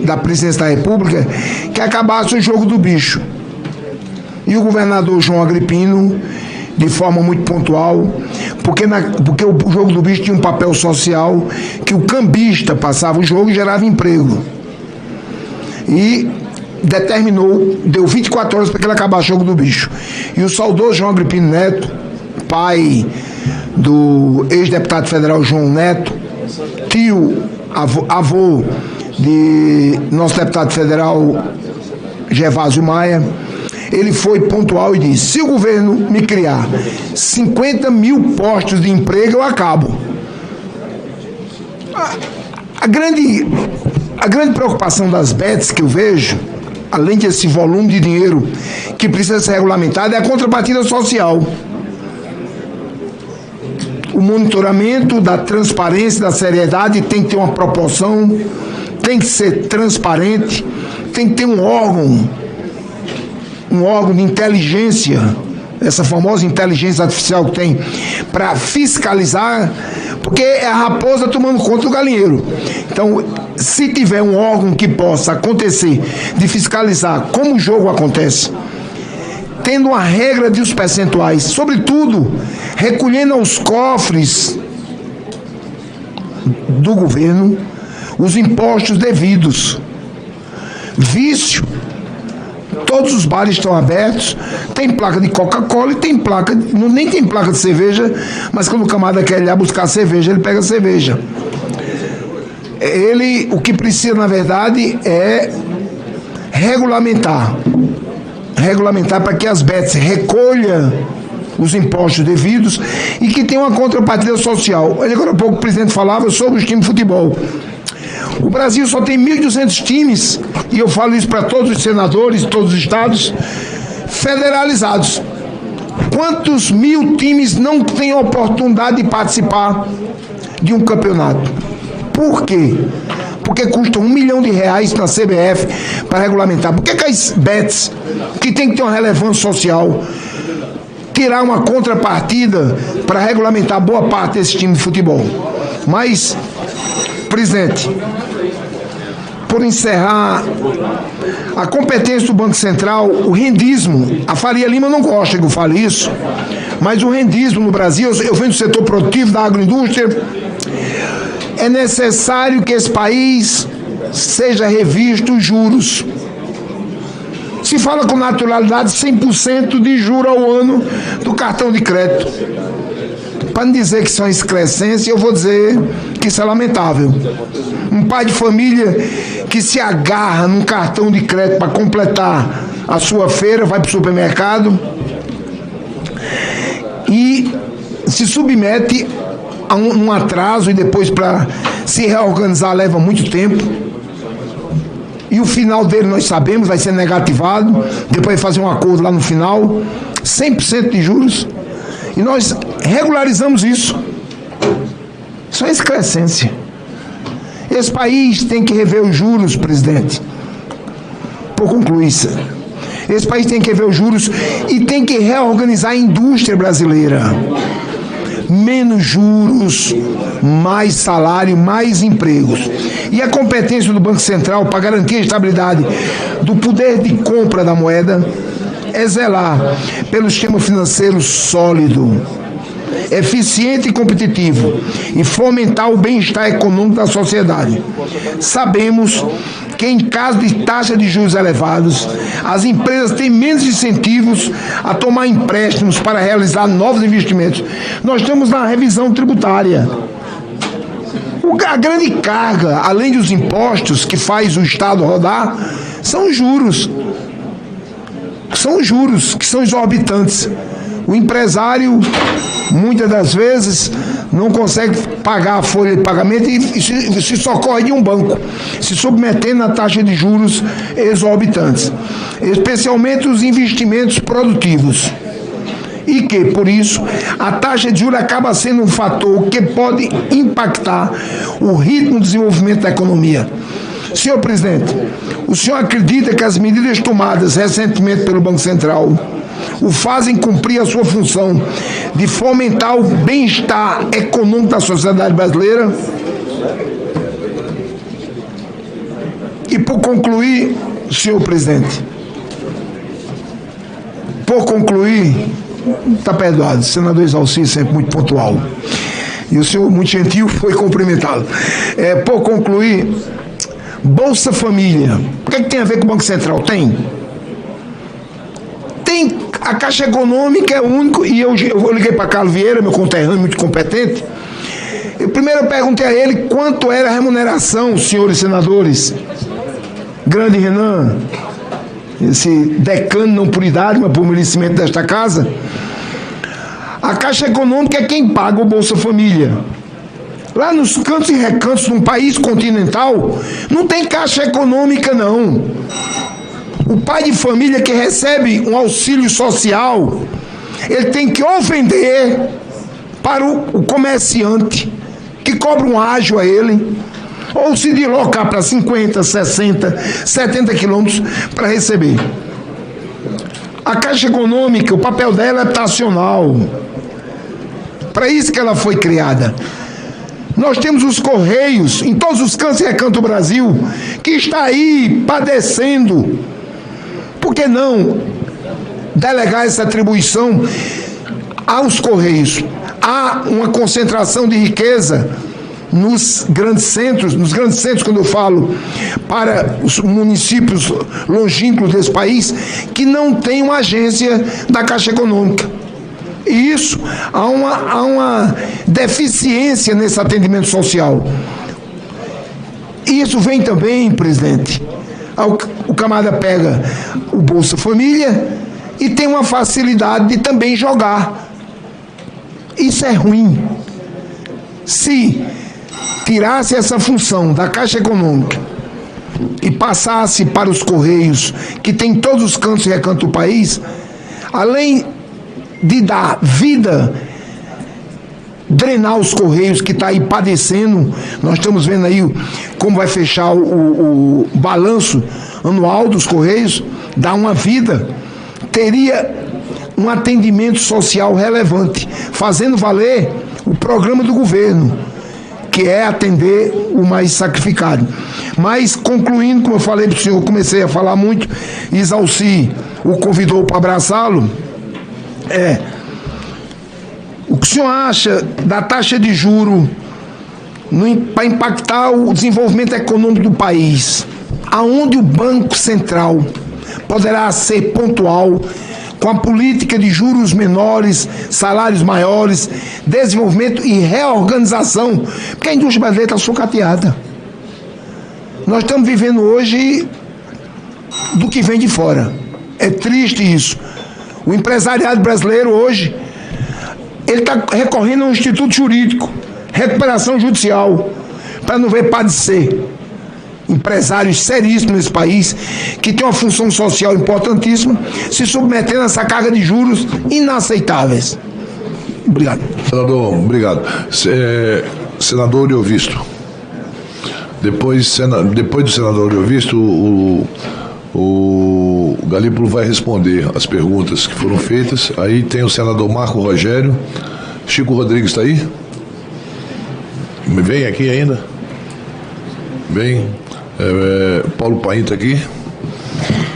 da presidência da República que acabasse o jogo do bicho. E o governador João Agripino, de forma muito pontual, porque o jogo do bicho tinha um papel social, que o cambista passava o jogo e gerava emprego. E determinou, deu 24 horas para que ele acabasse o jogo do bicho. E o saudoso João Agripino Neto, pai do ex-deputado federal João Neto, tio, avô de nosso deputado federal Gervásio Maia, ele foi pontual e disse: se o governo me criar 50 mil postos de emprego, eu acabo. A grande preocupação das bets que eu vejo, além desse volume de dinheiro que precisa ser regulamentado, é a contrapartida social. O monitoramento da transparência, da seriedade tem que ter uma proporção, tem que ser transparente, tem que ter um órgão de inteligência, essa famosa inteligência artificial que tem, para fiscalizar, porque é a raposa tomando conta do galinheiro. Então, se tiver um órgão que possa acontecer, de fiscalizar como o jogo acontece, tendo uma regra dos percentuais, sobretudo recolhendo aos cofres do governo os impostos devidos. Vício, todos os bares estão abertos, tem placa de Coca-Cola e tem placa, nem tem placa de cerveja, mas quando o camarada quer ir lá buscar cerveja, ele pega cerveja. O que precisa, na verdade, é regulamentar para que as bets recolham os impostos devidos e que tenha uma contrapartida social. Agora há pouco o presidente falava sobre os times de futebol. O Brasil só tem 1.200 times, e eu falo isso para todos os senadores, todos os estados, federalizados. Quantos mil times não têm oportunidade de participar de um campeonato? Por quê? Porque custa R$1 milhão na CBF para regulamentar. Por que as bets, que tem que ter uma relevância social, tirar uma contrapartida para regulamentar boa parte desse time de futebol? Mas, presidente, por encerrar, a competência do Banco Central, o rendismo, a Faria Lima não gosta que eu fale isso, mas o rendismo no Brasil, eu venho do setor produtivo, da agroindústria, é necessário que esse país seja revisto os juros. Se fala com naturalidade 100% de juros ao ano do cartão de crédito. Para não dizer que isso é uma excrescência, eu vou dizer que isso é lamentável. Um pai de família que se agarra num cartão de crédito para completar a sua feira, vai para o supermercado e se submete a um atraso, e depois para se reorganizar leva muito tempo. E o final dele nós sabemos, vai ser negativado, depois vai fazer um acordo lá no final, 100% de juros. E nós regularizamos isso. Isso é excrescência. Esse país tem que rever os juros, presidente. Por concluir isso. Esse país tem que rever os juros e tem que reorganizar a indústria brasileira. Menos juros, mais salário, mais empregos. E a competência do Banco Central para garantir a estabilidade do poder de compra da moeda é zelar pelo sistema financeiro sólido, eficiente e competitivo, e fomentar o bem-estar econômico da sociedade. Sabemos que em caso de taxa de juros elevados, as empresas têm menos incentivos a tomar empréstimos para realizar novos investimentos. Nós estamos na revisão tributária. A grande carga, além dos impostos que faz o Estado rodar, são os juros. São os juros que são exorbitantes. O empresário, muitas das vezes, não consegue pagar a folha de pagamento e se socorre de um banco, se submetendo a taxa de juros exorbitantes, especialmente os investimentos produtivos. E que, por isso, a taxa de juros acaba sendo um fator que pode impactar o ritmo de desenvolvimento da economia. Senhor presidente, o senhor acredita que as medidas tomadas recentemente pelo Banco Central o fazem cumprir a sua função de fomentar o bem-estar econômico da sociedade brasileira? E por concluir, senhor presidente, está perdoado, senador Exalci sempre muito pontual. E o senhor, muito gentil, foi cumprimentado. Por concluir, Bolsa Família. O que tem a ver com o Banco Central? Tem. A Caixa Econômica é o único, e eu liguei para Carlos Vieira, meu conterrâneo muito competente. Primeiro eu perguntei a ele quanto era a remuneração, senhores senadores. Grande Renan, esse decano não por idade, mas por merecimento desta casa. A Caixa Econômica é quem paga o Bolsa Família. Lá nos cantos e recantos de um país continental, não tem Caixa Econômica, não. O pai de família que recebe um auxílio social, ele tem que ou vender para o comerciante, que cobra um ágio a ele, ou se deslocar para 50, 60, 70 quilômetros para receber. A Caixa Econômica, o papel dela é habitacional. Para isso que ela foi criada. Nós temos os Correios, em todos os cantos e recantos do Brasil, que está aí padecendo. Por que não delegar essa atribuição aos Correios? Há uma concentração de riqueza nos grandes centros, quando eu falo para os municípios longínquos desse país, que não tem uma agência da Caixa Econômica. E isso, há uma deficiência nesse atendimento social. Isso vem também, presidente, o camarada pega o Bolsa Família e tem uma facilidade de também jogar. Isso é ruim. Se tirasse essa função da Caixa Econômica e passasse para os Correios, que tem todos os cantos e recantos do país, além de dar vida, drenar os Correios, que está aí padecendo. Nós estamos vendo aí como vai fechar o balanço anual dos Correios, dar uma vida, teria um atendimento social relevante, fazendo valer o programa do governo, que é atender o mais sacrificado. Mas, concluindo, como eu falei para o senhor, comecei a falar muito, Exalci o convidou para abraçá-lo. O que o senhor acha da taxa de juros para impactar o desenvolvimento econômico do país? Aonde o Banco Central poderá ser pontual com a política de juros menores, salários maiores, desenvolvimento e reorganização? Porque a indústria brasileira está sucateada. Nós estamos vivendo hoje do que vem de fora. É triste isso. O empresariado brasileiro hoje, ele está recorrendo ao Instituto Jurídico, recuperação judicial, para não ver padecer. Empresários seríssimos nesse país, que tem uma função social importantíssima, se submetendo a essa carga de juros inaceitáveis. Obrigado. Senador, obrigado. Senador Oriovisto. Depois do senador Oriovisto, o Galípolo vai responder as perguntas que foram feitas. Aí tem o senador Marco Rogério. Chico Rodrigues está aí? Vem aqui ainda? Vem. Paulo Paim está aqui.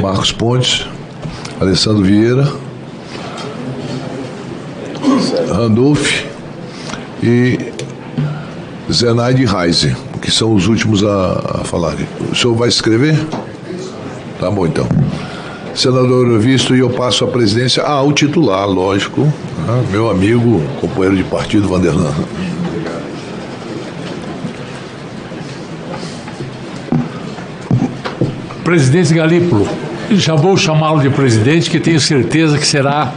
Marcos Pontes. Alessandro Vieira. Randolph. E Zenaide Reise, que são os últimos a falarem. O senhor vai escrever? Tá bom, então. Senador Oriovisto, e eu passo a presidência ao titular, lógico, meu amigo, companheiro de partido, Vanderlan. Presidente Galípolo, já vou chamá-lo de presidente, que tenho certeza que será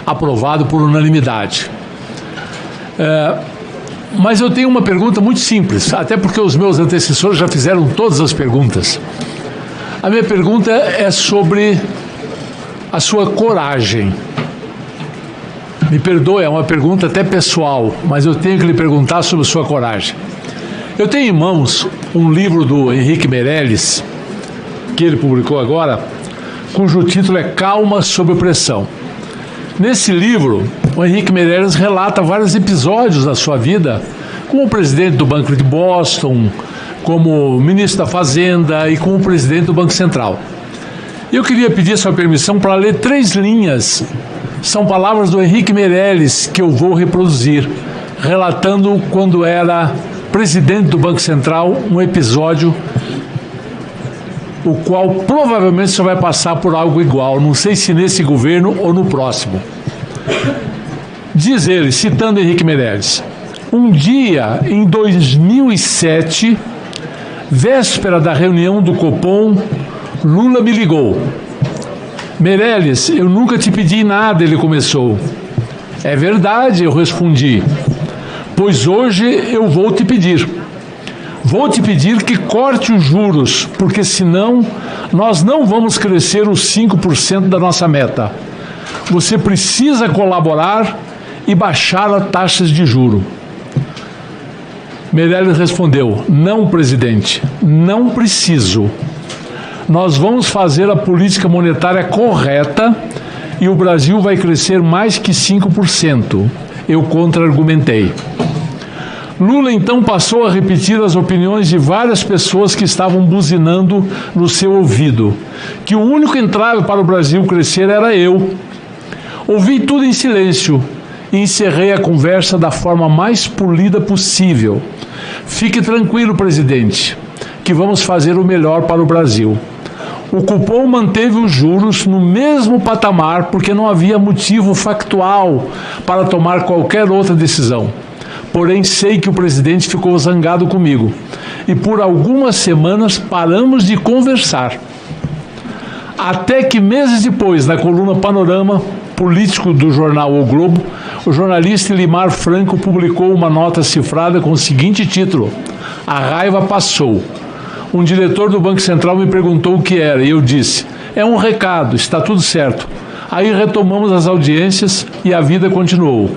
aprovado por unanimidade. Mas eu tenho uma pergunta muito simples, até porque os meus antecessores já fizeram todas as perguntas. A minha pergunta é sobre a sua coragem. Me perdoe, é uma pergunta até pessoal, mas eu tenho que lhe perguntar sobre a sua coragem. Eu tenho em mãos um livro do Henrique Meirelles, que ele publicou agora, cujo título é Calma sob Pressão. Nesse livro, o Henrique Meirelles relata vários episódios da sua vida como presidente do Banco de Boston, como ministro da Fazenda e como presidente do Banco Central. Eu queria pedir a sua permissão para ler 3 linhas. São palavras do Henrique Meirelles que eu vou reproduzir, relatando quando era presidente do Banco Central um episódio o qual provavelmente só vai passar por algo igual, não sei se nesse governo ou no próximo. Diz ele, citando Henrique Meirelles: um dia, em 2007, véspera da reunião do Copom, Lula me ligou. Meirelles, eu nunca te pedi nada, ele começou. É verdade, eu respondi, pois hoje eu vou te pedir. Vou te pedir que corte os juros, porque senão nós não vamos crescer os 5% da nossa meta. Você precisa colaborar e baixar as taxas de juro. Meirelles respondeu: não, presidente, não preciso. Nós vamos fazer a política monetária correta e o Brasil vai crescer mais que 5%. Eu contra-argumentei. Lula então passou a repetir as opiniões de várias pessoas que estavam buzinando no seu ouvido, que o único entrave para o Brasil crescer era eu. Ouvi tudo em silêncio e encerrei a conversa da forma mais polida possível. Fique tranquilo, presidente, que vamos fazer o melhor para o Brasil. O Copom manteve os juros no mesmo patamar porque não havia motivo factual para tomar qualquer outra decisão. Porém, sei que o presidente ficou zangado comigo e por algumas semanas paramos de conversar. Até que meses depois, na coluna Panorama Político do jornal O Globo, o jornalista Elimar Franco publicou uma nota cifrada com o seguinte título: A raiva passou. Um diretor do Banco Central me perguntou o que era e eu disse: é um recado, está tudo certo. Aí retomamos as audiências e a vida continuou.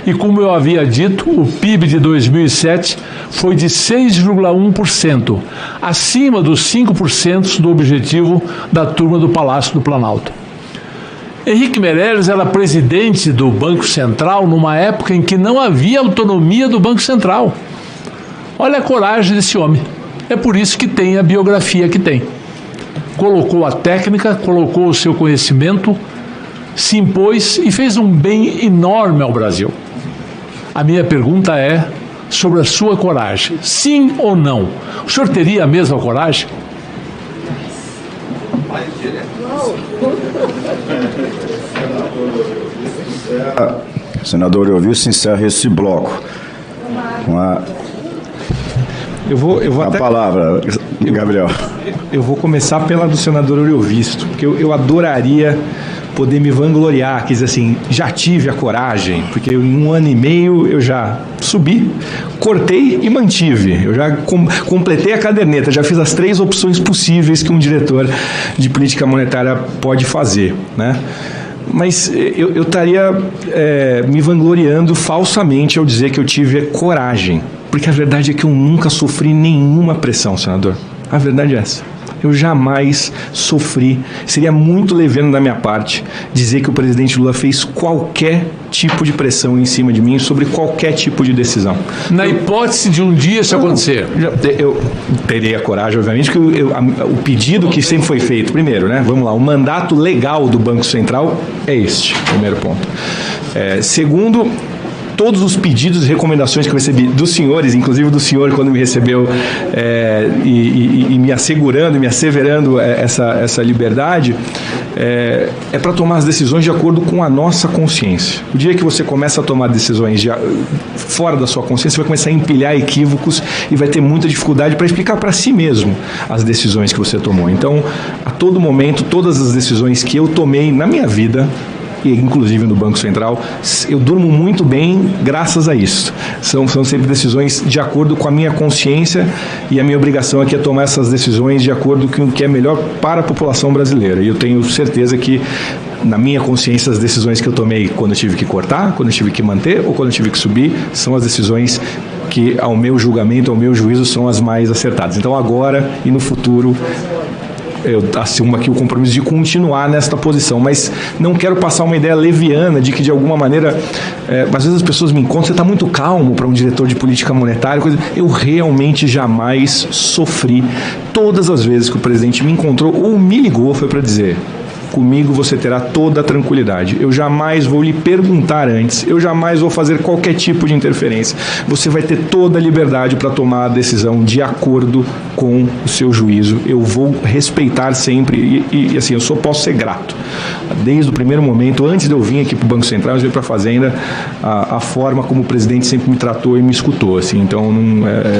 E como eu havia dito, o PIB de 2007 foi de 6,1%, acima dos 5% do objetivo da turma do Palácio do Planalto. Henrique Meirelles era presidente do Banco Central numa época em que não havia autonomia do Banco Central. Olha a coragem desse homem. É por isso que tem a biografia que tem. Colocou a técnica, colocou o seu conhecimento, se impôs e fez um bem enorme ao Brasil. A minha pergunta é sobre a sua coragem. Sim ou não? O senhor teria a mesma coragem? Senador Eulvício, encerra esse bloco com a até, palavra, Gabriel. Eu vou começar pela do senador Eulvício, porque eu adoraria poder me vangloriar, quer dizer assim, já tive a coragem, porque em 1 ano e meio eu já subi, cortei e mantive. Eu já completei a caderneta, já fiz as 3 opções possíveis que um diretor de política monetária pode fazer, né? Mas eu estaria me vangloriando falsamente ao dizer que eu tive coragem, porque a verdade é que eu nunca sofri nenhuma pressão, senador. A verdade é essa. Eu jamais sofri. Seria muito leviano da minha parte dizer que o presidente Lula fez qualquer tipo de pressão em cima de mim sobre qualquer tipo de decisão. Na hipótese de um dia isso acontecer? Eu terei a coragem, obviamente, que o pedido que sempre foi feito, primeiro, né? Vamos lá, o mandato legal do Banco Central é este, primeiro ponto. Segundo, todos os pedidos e recomendações que eu recebi dos senhores, inclusive do senhor quando me recebeu e me assegurando, me asseverando essa liberdade, é para tomar as decisões de acordo com a nossa consciência. O dia que você começa a tomar decisões fora da sua consciência, você vai começar a empilhar equívocos e vai ter muita dificuldade para explicar para si mesmo as decisões que você tomou. Então, a todo momento, todas as decisões que eu tomei na minha vida, e inclusive no Banco Central, eu durmo muito bem graças a isso. São sempre decisões de acordo com a minha consciência, e a minha obrigação aqui é tomar essas decisões de acordo com o que é melhor para a população brasileira. E eu tenho certeza que, na minha consciência, as decisões que eu tomei quando eu tive que cortar, quando eu tive que manter ou quando eu tive que subir, são as decisões que, ao meu julgamento, ao meu juízo, são as mais acertadas. Então, agora e no futuro, eu assumo aqui o compromisso de continuar nesta posição, mas não quero passar uma ideia leviana de que, de alguma maneira, às vezes as pessoas me encontram, você está muito calmo para um diretor de política monetária, coisa. Eu realmente jamais sofri. Todas as vezes que o presidente me encontrou ou me ligou foi para dizer: comigo você terá toda a tranquilidade. Eu jamais vou lhe perguntar antes, eu jamais vou fazer qualquer tipo de interferência. Você vai ter toda a liberdade para tomar a decisão de acordo com o seu juízo. Eu vou respeitar sempre e assim, eu posso ser grato. Desde o primeiro momento, antes de eu vir aqui para o Banco Central, eu vim para a Fazenda, a forma como o presidente sempre me tratou e me escutou. Assim, então,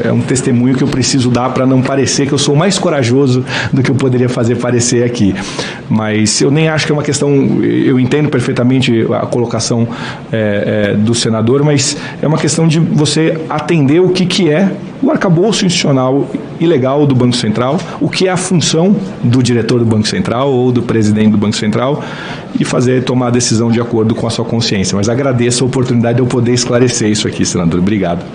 é um testemunho que eu preciso dar para não parecer que eu sou mais corajoso do que eu poderia fazer parecer aqui. Mas eu nem acho que é uma questão, eu entendo perfeitamente a colocação do senador, mas é uma questão de você atender o que é o arcabouço institucional e legal do Banco Central, o que é a função do diretor do Banco Central ou do presidente do Banco Central, e tomar a decisão de acordo com a sua consciência. Mas agradeço a oportunidade de eu poder esclarecer isso aqui, senador. Obrigado.